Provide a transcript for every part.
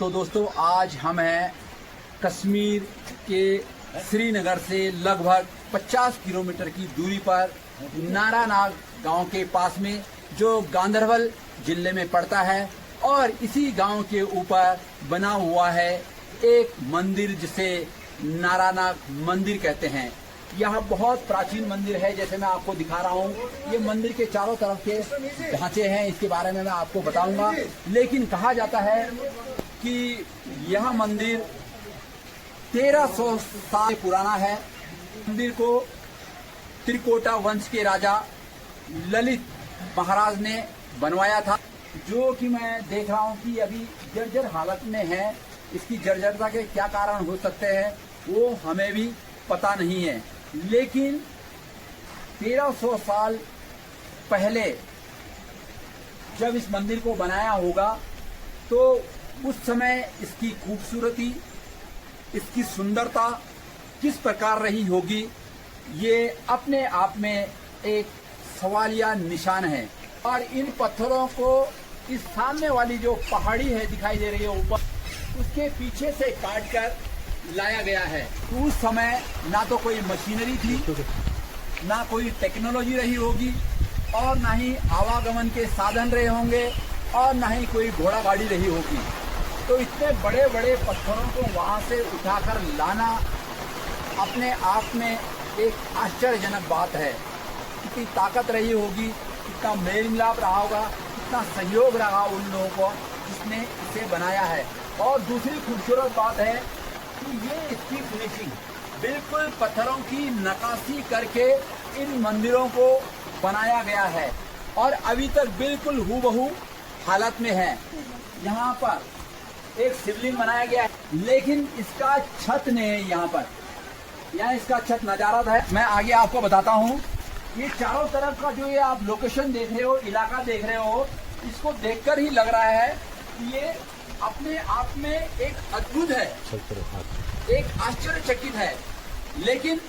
तो दोस्तों आज हम हैं कश्मीर के श्रीनगर से लगभग 50 किलोमीटर की दूरी पर नारानाग गांव के पास में, जो गांधरबल जिले में पड़ता है। और इसी गांव के ऊपर बना हुआ है एक मंदिर जिसे नारानाग मंदिर कहते हैं। यह बहुत प्राचीन मंदिर है, जैसे मैं आपको दिखा रहा हूँ। ये मंदिर के चारों तरफ के ढांचे हैं, इसके बारे में मैं आपको बताऊंगा। लेकिन कहा जाता है कि यह मंदिर 1300 साल पुराना है। मंदिर को त्रिकोटा वंश के राजा ललित महाराज ने बनवाया था, जो कि मैं देख रहा हूँ कि अभी जर्जर हालत में है। इसकी जर्जरता के क्या कारण हो सकते हैं वो हमें भी पता नहीं है। लेकिन 1300 साल पहले जब इस मंदिर को बनाया होगा तो उस समय इसकी खूबसूरती, इसकी सुंदरता किस प्रकार रही होगी, ये अपने आप में एक सवालिया निशान है। और इन पत्थरों को इस सामने वाली जो पहाड़ी है दिखाई दे रही है ऊपर, उसके पीछे से काट कर लाया गया है। उस समय ना तो कोई मशीनरी थी, ना कोई टेक्नोलॉजी रही होगी, और ना ही आवागमन के साधन रहे होंगे, और ना ही कोई घोड़ा गाड़ी रही होगी। तो इतने बड़े बड़े पत्थरों को वहां से उठाकर लाना अपने आप में एक आश्चर्यजनक बात है। कितनी ताकत रही होगी, कितना मेल मिलाप रहा होगा, कितना सहयोग रहा उन लोगों को जिसने इसे बनाया है। और दूसरी खूबसूरत बात है कि ये इसकी फिनिशिंग, बिल्कुल पत्थरों की नक्काशी करके इन मंदिरों को बनाया गया है, और अभी तक बिल्कुल हूबहू हालत में है। यहाँ पर एक शिवलिंग बनाया गया है, लेकिन इसका छत नहीं है। यहाँ इसका छत नजारा है, मैं आगे आपको बताता हूँ। ये चारों तरफ का जो ये आप लोकेशन देख रहे हो, इलाका देख रहे हो, इसको देखकर ही लग रहा है कि ये अपने आप में एक अद्भुत है, एक आश्चर्यचकित है। लेकिन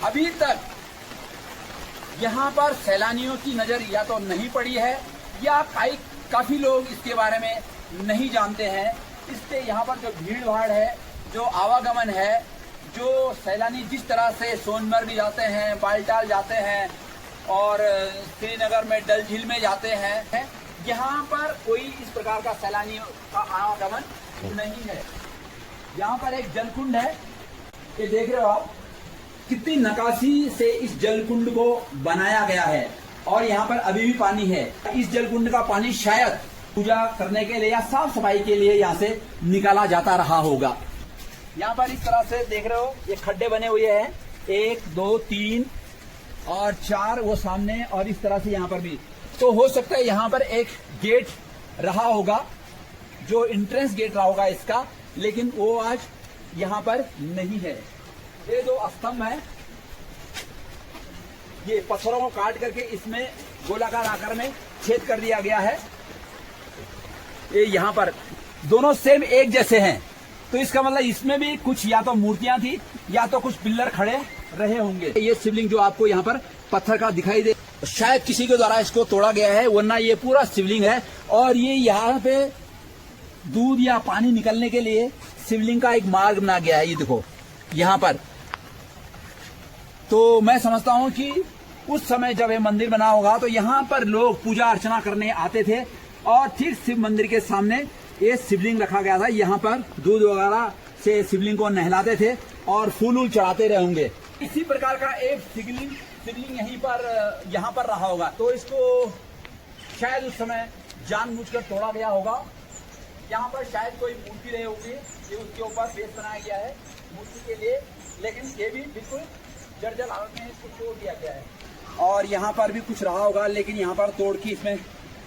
अभी तक यहाँ पर सैलानियों की नजर या तो नहीं पड़ी है, या काफी लोग इसके बारे में नहीं जानते हैं। इससे यहाँ पर जो भीड़ भाड़ है, जो आवागमन है, जो सैलानी जिस तरह से सोनमर्ग जाते हैं, बालटाल जाते हैं, और श्रीनगर में डल झील में जाते हैं, यहाँ पर कोई इस प्रकार का सैलानियों का आवागमन नहीं है। यहाँ पर एक जलकुंड है, ये देख रहे हो आप, कितनी नक्काशी से इस जलकुंड को बनाया गया है, और यहाँ पर अभी भी पानी है। इस जलकुंड का पानी शायद पूजा करने के लिए या साफ सफाई के लिए यहाँ से निकाला जाता रहा होगा। यहाँ पर इस तरह से देख रहे हो, ये खड्डे बने हुए हैं, 1 2 3 और 4 वो सामने, और इस तरह से यहाँ पर भी। तो हो सकता है यहाँ पर एक गेट रहा होगा, जो एंट्रेंस गेट रहा होगा इसका, लेकिन वो आज यहाँ पर नहीं है। ये 2 स्तंभ है, ये पत्थरों को काट करके इसमें गोलाकार आकार में छेद कर दिया गया है। ये यहाँ पर दोनों सेम एक जैसे हैं, तो इसका मतलब इसमें भी कुछ या तो मूर्तियां थी या तो कुछ पिल्लर खड़े रहे होंगे। ये शिवलिंग जो आपको यहाँ पर पत्थर का दिखाई दे, शायद किसी के द्वारा इसको तोड़ा गया है, वरना ये पूरा शिवलिंग है। और ये यहाँ पे दूध या पानी निकलने के लिए शिवलिंग का एक मार्ग बना गया है, ये देखो यहाँ पर। तो मैं समझता हूँ कि उस समय जब ये मंदिर बना होगा तो यहाँ पर लोग पूजा अर्चना करने आते थे, और ठीक शिव मंदिर के सामने ये शिवलिंग रखा गया था। यहाँ पर दूध वगैरह से शिवलिंग को नहलाते थे और फूल वूल चढ़ाते रहे होंगे। इसी प्रकार का एक शिवलिंग यहाँ पर रहा होगा, तो इसको शायद उस समय जानबूझकर तोड़ा गया होगा। यहाँ पर शायद कोई मूर्ति रही होगी, ये उसके ऊपर बेस बनाया गया है मूर्ति के लिए, लेकिन ये भी बिल्कुल जर्जर हालत में इसको तोड़ दिया गया है। और यहाँ पर भी कुछ रहा होगा, लेकिन यहाँ पर तोड़ के इसमें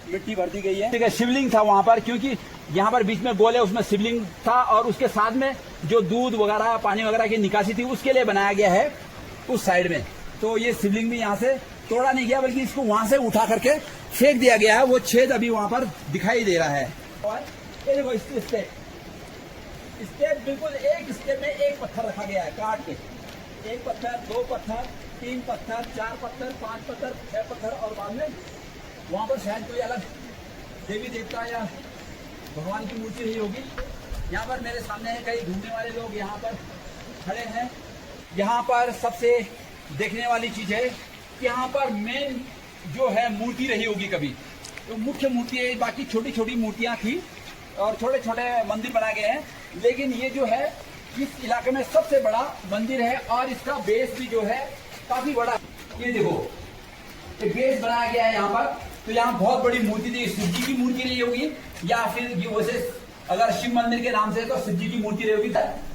मिट्टी भर दी गई है। ठीक है, शिवलिंग था वहां पर, क्योंकि यहाँ पर बीच में गोल है, उसमें शिवलिंग था, और उसके साथ में जो दूध वगैरह पानी वगैरह की निकासी थी उसके लिए बनाया गया है उस साइड में। तो ये शिवलिंग भी यहाँ से तोड़ा नहीं गया, बल्कि इसको वहां से उठा करके फेंक दिया गया है। वो छेद अभी वहां पर दिखाई दे रहा है। और ये देखो स्टेप बिल्कुल एक स्टेप में एक पत्थर रखा गया है काट के, 1 पत्थर, 2 पत्थर, 3 पत्थर, 4 पत्थर, 5 पत्थर, 6 पत्थर, और बाद में वहां पर शायद कोई अलग देवी देवता या भगवान की मूर्ति रही होगी, यहाँ पर मेरे सामने कई घूमने वाले लोग यहाँ पर खड़े हैं। यहाँ पर सबसे देखने वाली चीज है कि यहाँ पर मेन जो है मूर्ति रही होगी कभी, तो मुख्य मूर्ति है। बाकी छोटी छोटी मूर्तियाँ थी और छोटे छोटे मंदिर बनाए गए हैं, लेकिन ये जो है इस इलाके में सबसे बड़ा मंदिर है और इसका बेस भी जो है काफी बड़ा। ये देखो, ये बेस बनाया गया है यहाँ पर। तो यहाँ बहुत बड़ी मूर्ति थी, शिव जी की मूर्ति रही होगी या फिर वैसे अगर शिव मंदिर के नाम से तो शिव जी की मूर्ति रही होगी।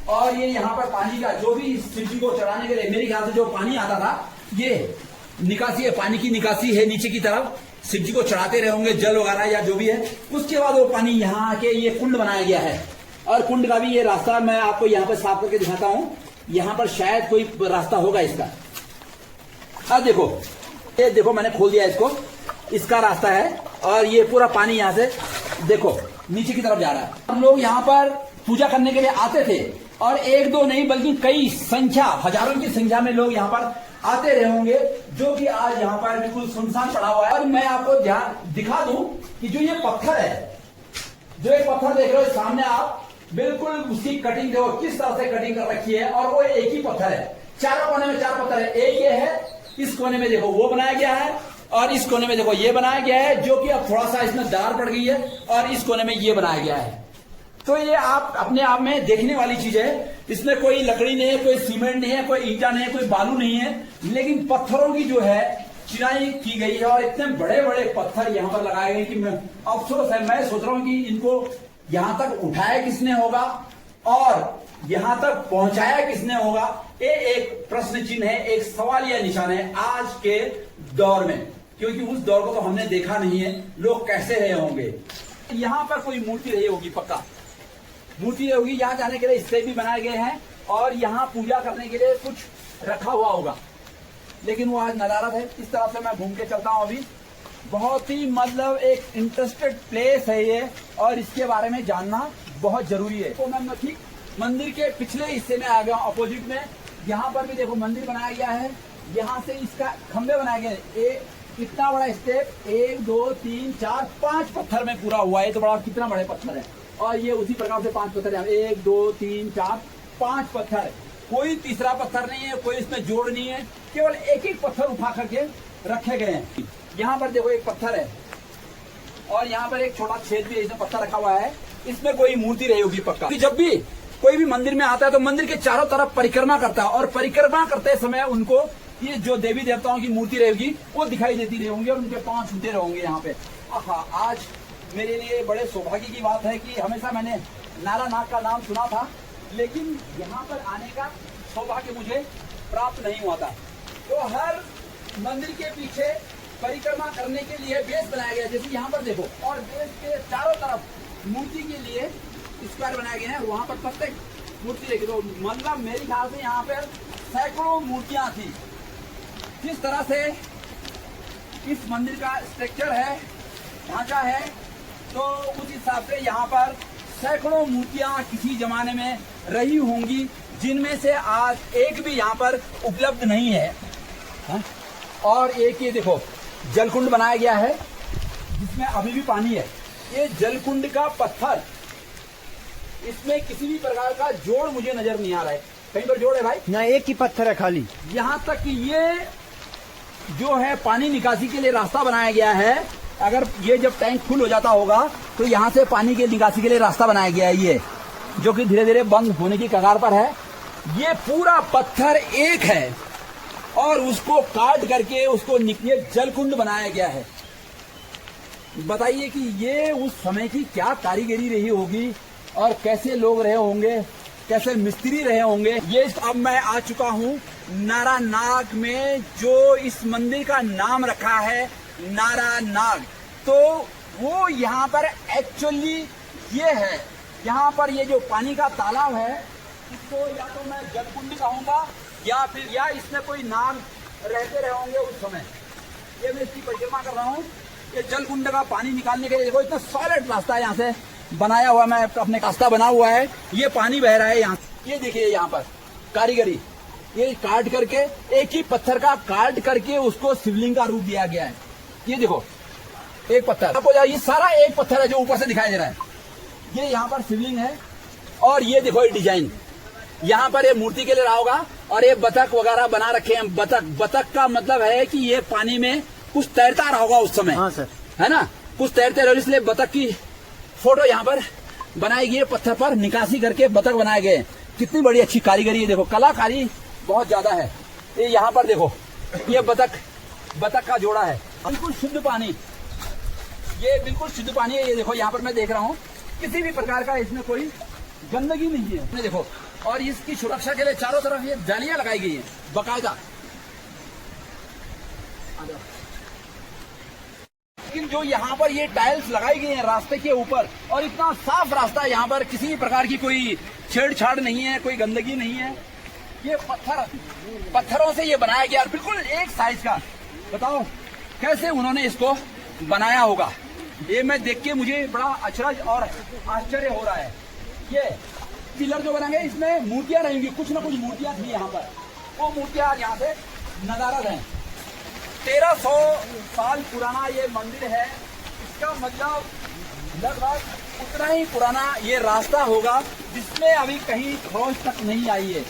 और ये यहाँ पर पानी का जो भी शिव जी को चढ़ाने के लिए मेरे ख्याल से जो पानी आता था, ये निकासी है, पानी की निकासी है नीचे की तरफ, शिव जी को चढ़ाते रहे होंगे जल वगैरह या जो भी है। उसके बाद वो पानी यहाँ के ये कुंड बनाया गया है और कुंड का भी ये रास्ता मैं आपको यहाँ पर साफ करके दिखाता हूँ। यहाँ पर शायद कोई रास्ता होगा इसका। अब देखो, ये देखो मैंने खोल दिया इसको, इसका रास्ता है और ये पूरा पानी यहाँ से देखो नीचे की तरफ जा रहा है। हम लोग यहाँ पर पूजा करने के लिए आते थे और एक दो नहीं बल्कि कई संख्या, हजारों की संख्या में लोग यहाँ पर आते रहे होंगे, जो कि आज यहाँ पर बिल्कुल सुनसान पड़ा हुआ है। और मैं आपको ध्यान दिखा दूं कि जो ये पत्थर है, जो एक पत्थर देख रहे हो सामने आप, बिल्कुल उसकी कटिंग देखो किस तरह से कटिंग कर रखी है। और वो एक ही पत्थर है, चारों कोने में चार पत्थर है। एक ये है, इस कोने में देखो वो बनाया गया है और इस कोने में देखो ये बनाया गया है, जो कि अब थोड़ा सा इसमें दार पड़ गई है और इस कोने में ये बनाया गया है। तो ये आप अपने आप में देखने वाली चीज है। इसमें कोई लकड़ी नहीं है, कोई सीमेंट नहीं है, कोई ईंटा नहीं है, कोई बालू नहीं है, लेकिन पत्थरों की जो है चिनाई की गई है। और इतने बड़े बड़े पत्थर यहाँ पर लगाए गए कि मैं अफसोस है, मैं सोच रहा हूँ कि इनको यहाँ तक उठाया किसने होगा और यहाँ तक पहुंचाया किसने होगा। ये एक प्रश्न चिन्ह है, एक सवालिया निशान है आज के दौर में, क्योंकि उस दौर को तो हमने देखा नहीं है, लोग कैसे रहे होंगे। यहाँ पर कोई मूर्ति रही होगी, पक्का मूर्ति रही होगी। यहाँ जाने के लिए स्टेज भी बनाए गए हैं और यहाँ पूजा करने के लिए कुछ रखा हुआ होगा, लेकिन वो आज नदारत है। इस तरह से मैं घूम के चलता हूँ अभी। बहुत ही मतलब एक इंटरेस्टेड प्लेस है ये और इसके बारे में जानना बहुत जरूरी है। तो मैं ठीक मंदिर के पिछले हिस्से में आ गया हूँ, अपोजिट में। यहाँ पर भी देखो मंदिर बनाया गया है, यहाँ से इसका खंबे बनाए गए। इतना बड़ा स्टेप, 1 2 3 4 5 पत्थर में पूरा हुआ है। तो बड़ा कितना बड़े पत्थर है और ये उसी प्रकार से 5 पत्थर है। 1 2 3 4 5 पत्थर है, कोई तीसरा पत्थर नहीं है, कोई इसमें जोड़ नहीं है, केवल एक एक पत्थर उठा करके रखे गए हैं। यहाँ पर देखो एक पत्थर है और यहाँ पर एक छोटा छेद भी है, इसमें पत्थर रखा हुआ है। इसमें कोई मूर्ति रही होगी पक्का। जब भी कोई भी मंदिर में आता है तो मंदिर के चारों तरफ परिक्रमा करता है और परिक्रमा करते समय उनको ये जो देवी देवताओं की मूर्ति रहेगी वो दिखाई देती रही होंगी और उनके पांव छूते रहेंगे यहाँ पे। आज मेरे लिए बड़े सौभाग्य की बात है कि हमेशा मैंने नारानाग का नाम सुना था, लेकिन यहाँ पर आने का सौभाग्य मुझे प्राप्त नहीं हुआ था। तो हर मंदिर के पीछे परिक्रमा करने के लिए बेस बनाया गया, जैसे यहाँ पर देखो, और बेस के चारों तरफ मूर्ति के लिए स्क्वायर बनाए गए हैं। वहां पर प्रत्येक मूर्ति देखी तो मतलब मेरे ख्याल से यहाँ पर सैकड़ों मूर्तियां थी। जिस तरह से इस मंदिर का स्ट्रक्चर है, ढांचा है, तो उस हिसाब से यहाँ पर सैकड़ों मूर्तियां किसी जमाने में रही होंगी, जिनमें से आज एक भी यहाँ पर उपलब्ध नहीं है। और एक ये देखो जलकुंड बनाया गया है जिसमें अभी भी पानी है। ये जलकुंड का पत्थर, इसमें किसी भी प्रकार का जोड़ मुझे नजर नहीं आ रहा है। कहीं पर जोड़ है भाई? ना, एक ही पत्थर है खाली। यहाँ तक कि ये जो है पानी निकासी के लिए रास्ता बनाया गया है। अगर ये जब टैंक फुल हो जाता होगा तो यहाँ से पानी के निकासी के लिए रास्ता बनाया गया है, ये जो कि धीरे धीरे बंद होने की कगार पर है। ये पूरा पत्थर एक है और उसको काट करके उसको निकले जलकुंड बनाया गया है। बताइए कि ये उस समय की क्या कारीगरी रही होगी और कैसे लोग रहे होंगे, कैसे मिस्त्री रहे होंगे। ये अब मैं आ चुका हूँ नारानाग में, जो इस मंदिर का नाम रखा है नारानाग। तो वो यहाँ पर एक्चुअली ये है, यहाँ पर ये जो पानी का तालाब है इसको या तो मैं जलकुंड कहूँगा या इसमें कोई नाग रहते रहे होंगे उस समय। ये मैं इसकी परिक्रमा कर रहा हूँ। ये जलकुंड का पानी निकालने के लिए देखो इतना सॉलिड रास्ता है यहाँ से बनाया हुआ, मैं अपने रास्ता बना हुआ है। ये पानी बह रहा है यहाँ, ये देखिए यहाँ पर कारीगरी, ये काट करके एक ही पत्थर का काट करके उसको शिवलिंग का रूप दिया गया है। ये देखो एक पत्थर, आपको ये सारा एक पत्थर है जो ऊपर से दिखाई दे रहा है। ये यहाँ पर शिवलिंग है और ये देखो ये डिजाइन, यहाँ पर ये मूर्ति के लिए रहा होगा। और ये बतख वगैरह बना रखे हैं। बतख का मतलब है कि ये पानी में कुछ तैरता रहा होगा उस समय। हाँ सर, है ना, कुछ तैरते रहो, इसलिए बतख की फोटो यहाँ पर बनाई गई है। पत्थर पर निकासी करके बतख बनाए गए। कितनी बड़ी अच्छी कारीगरी है, देखो कलाकारी बहुत ज्यादा है। ये यहाँ पर देखो, ये बतख का जोड़ा है। बिल्कुल शुद्ध पानी, ये बिल्कुल शुद्ध पानी है। ये देखो यहाँ पर मैं देख रहा हूँ, किसी भी प्रकार का इसमें कोई गंदगी नहीं है। ये देखो, और इसकी सुरक्षा के लिए चारों तरफ ये जालियां लगाई गई हैं बाकायदा। लेकिन जो यहाँ पर ये टाइल्स लगाई गई हैं रास्ते के ऊपर, और इतना साफ रास्ता है, यहाँ पर किसी भी प्रकार की कोई छेड़छाड़ नहीं है, कोई गंदगी नहीं है। ये पत्थरों से ये बनाया गया, और बिल्कुल एक साइज का। बताओ कैसे उन्होंने इसको बनाया होगा, ये मैं देख के मुझे बड़ा अचरज और आश्चर्य हो रहा है। ये पिलर जो बनाएंगे, इसमें मूर्तियां रहेंगी, कुछ ना कुछ मूर्तियां थी यहाँ पर, वो मूर्तियां यहाँ से नजारा हैं। 1300 साल पुराना ये मंदिर है। इसका मतलब लगभग उतना ही पुराना ये रास्ता होगा, जिसमें अभी कहीं खरोंच तक नहीं आई है।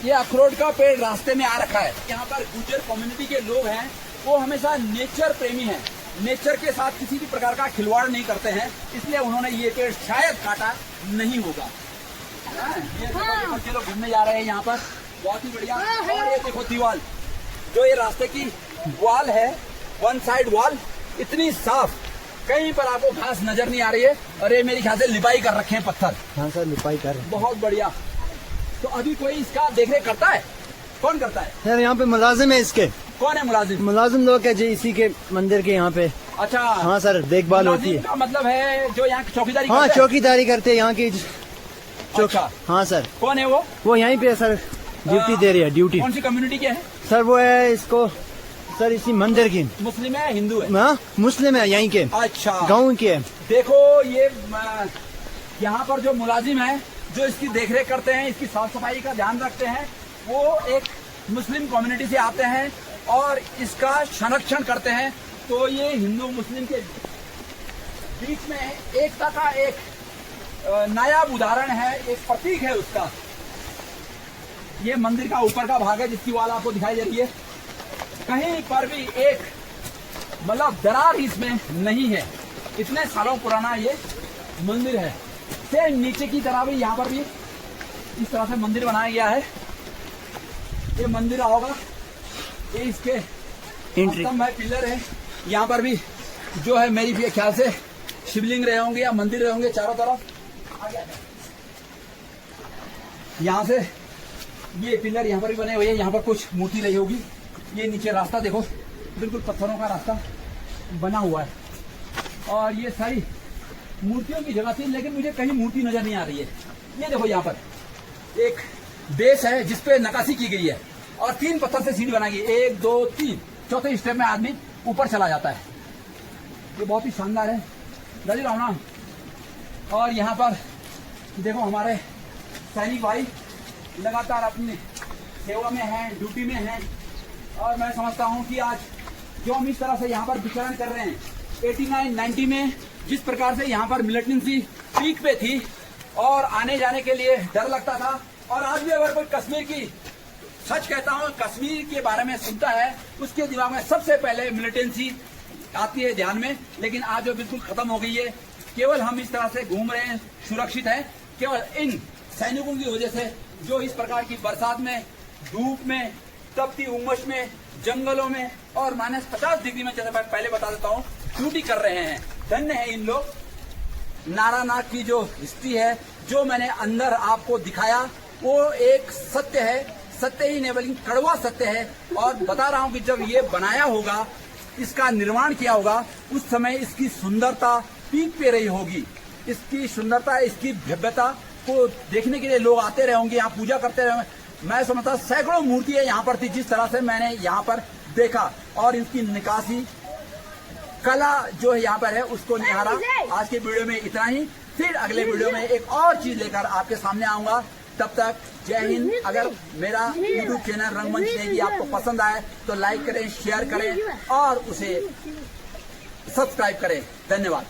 ये अखरोट का पेड़ रास्ते में आ रखा है। यहाँ पर गुर्जर कम्युनिटी के लोग हैं, वो हमेशा नेचर प्रेमी हैं, नेचर के साथ किसी भी प्रकार का खिलवाड़ नहीं करते हैं, इसलिए उन्होंने ये पेड़ शायद काटा नहीं होगा। ये देखो बच्चे लोग घूमने जा रहे हैं यहाँ पर, बहुत ही बढ़िया। और ये देखो दीवार, जो ये रास्ते की वॉल है, वन साइड वॉल इतनी साफ, कहीं पर आपको घास नजर नहीं आ रही है। और ये मेरी ख्याल से लिपाई कर रखे हैं पत्थर। हाँ सर, लिपाई कर रहे हैं। बहुत बढ़िया। तो अभी कोई इसका देखरेख करता है? कौन करता है सर? यहाँ पे मुलाजिम है इसके। कौन है मुलाजिम? मुलाजिम लोग है जी इसी के मंदिर के यहाँ पे। अच्छा, हाँ सर, देखभाल होती है। का मतलब है जो यहाँ की चौकीदारी हाँ, करते हैं? चौकीदारी करते हैं यहाँ की। अच्छा, हाँ सर। कौन है वो? वो यहीं पे सर ड्यूटी दे रही है, ड्यूटी। कौन सी कम्युनिटी के है सर? वो है इसको सर इसी मंदिर की। मुस्लिम है, हिंदू है? हाँ, मुस्लिम है, यहीं के। अच्छा, गाँव के है। देखो ये यहाँ पर जो मुलाजिम है, जो इसकी देखरेख करते हैं, इसकी साफ सफाई का ध्यान रखते हैं, वो एक मुस्लिम कम्युनिटी से आते हैं और इसका संरक्षण करते हैं। तो ये हिंदू मुस्लिम के बीच में एकता का एक नायाब उदाहरण है, एक प्रतीक है उसका। ये मंदिर का ऊपर का भाग है, जिसकी वॉल आपको दिखाई दे रही है। कहीं पर भी एक मतलब दरार इसमें नहीं है, इतने सालों पुराना ये मंदिर है। सेम नीचे की तरह भी यहाँ पर भी इस तरह से मंदिर बनाया गया है। ये मंदिर होगा, ये इसके स्तंभ है, पिलर है। यहाँ पर भी जो है मेरी ख्याल से शिवलिंग रहे होंगे या मंदिर रहे होंगे चारों तरफ। यहाँ से ये पिलर यहाँ पर भी बने हुए हैं, यहाँ पर कुछ मूर्ति रही होगी। ये नीचे रास्ता देखो, बिल्कुल पत्थरों का रास्ता बना हुआ है, और ये सारी मूर्तियों की जगह थी, लेकिन मुझे कहीं मूर्ति नजर नहीं आ रही है। ये देखो यहाँ पर एक बेस है जिसपे नक्काशी की गई है, और 3 पत्थर से सीढ़ी बनाई गई, 1 2 3, चौथे स्टेप में आदमी ऊपर चला जाता है। ये बहुत ही शानदार है, राजी रावना। और यहाँ पर देखो हमारे सैनिक भाई लगातार अपनी सेवा में हैं, ड्यूटी में हैं, और मैं समझता हूँ कि आज जो हम इस तरह से यहाँ पर विचरण कर रहे हैं, 89-90 में जिस प्रकार से यहाँ पर मिलिटेंसी पीक पे थी और आने जाने के लिए डर लगता था, और आज भी अगर कोई कश्मीर की, सच कहता हूँ, कश्मीर के बारे में सुनता है, उसके दिमाग में सबसे पहले मिलिटेंसी आती है ध्यान में। लेकिन आज वो बिल्कुल खत्म हो गई है। केवल हम इस तरह से घूम रहे हैं, सुरक्षित है, केवल इन सैनिकों की वजह से, जो इस प्रकार की बरसात में, धूप में, तपती उमस में, जंगलों में और -50 डिग्री में, जैसे मैं पहले बता देता हूँ, ड्यूटी कर रहे हैं। धन्य है इन लोग। नारानाग की जो हिस्ट्री है, जो मैंने अंदर आपको दिखाया, वो एक सत्य है, सत्य ही नहीं बल्कि कड़वा सत्य है। और बता रहा हूँ कि जब ये बनाया होगा, इसका निर्माण किया होगा, उस समय इसकी सुंदरता पीक पे रही होगी। इसकी सुंदरता, इसकी भव्यता को देखने के लिए लोग आते रहे होंगे, यहाँ पूजा करते रहे। मैं समझता सैकड़ों मूर्तियां यहाँ पर थी, जिस तरह से मैंने यहाँ पर देखा, और इनकी निकासी कला जो है यहाँ पर है, उसको निहारा। आज के वीडियो में इतना ही, फिर अगले वीडियो में एक और चीज लेकर आपके सामने आऊंगा। तब तक जय हिंद। अगर मेरा यूट्यूब चैनल रंगमंच नेगी आपको पसंद आए तो लाइक करें, शेयर करें और उसे सब्सक्राइब करें। धन्यवाद।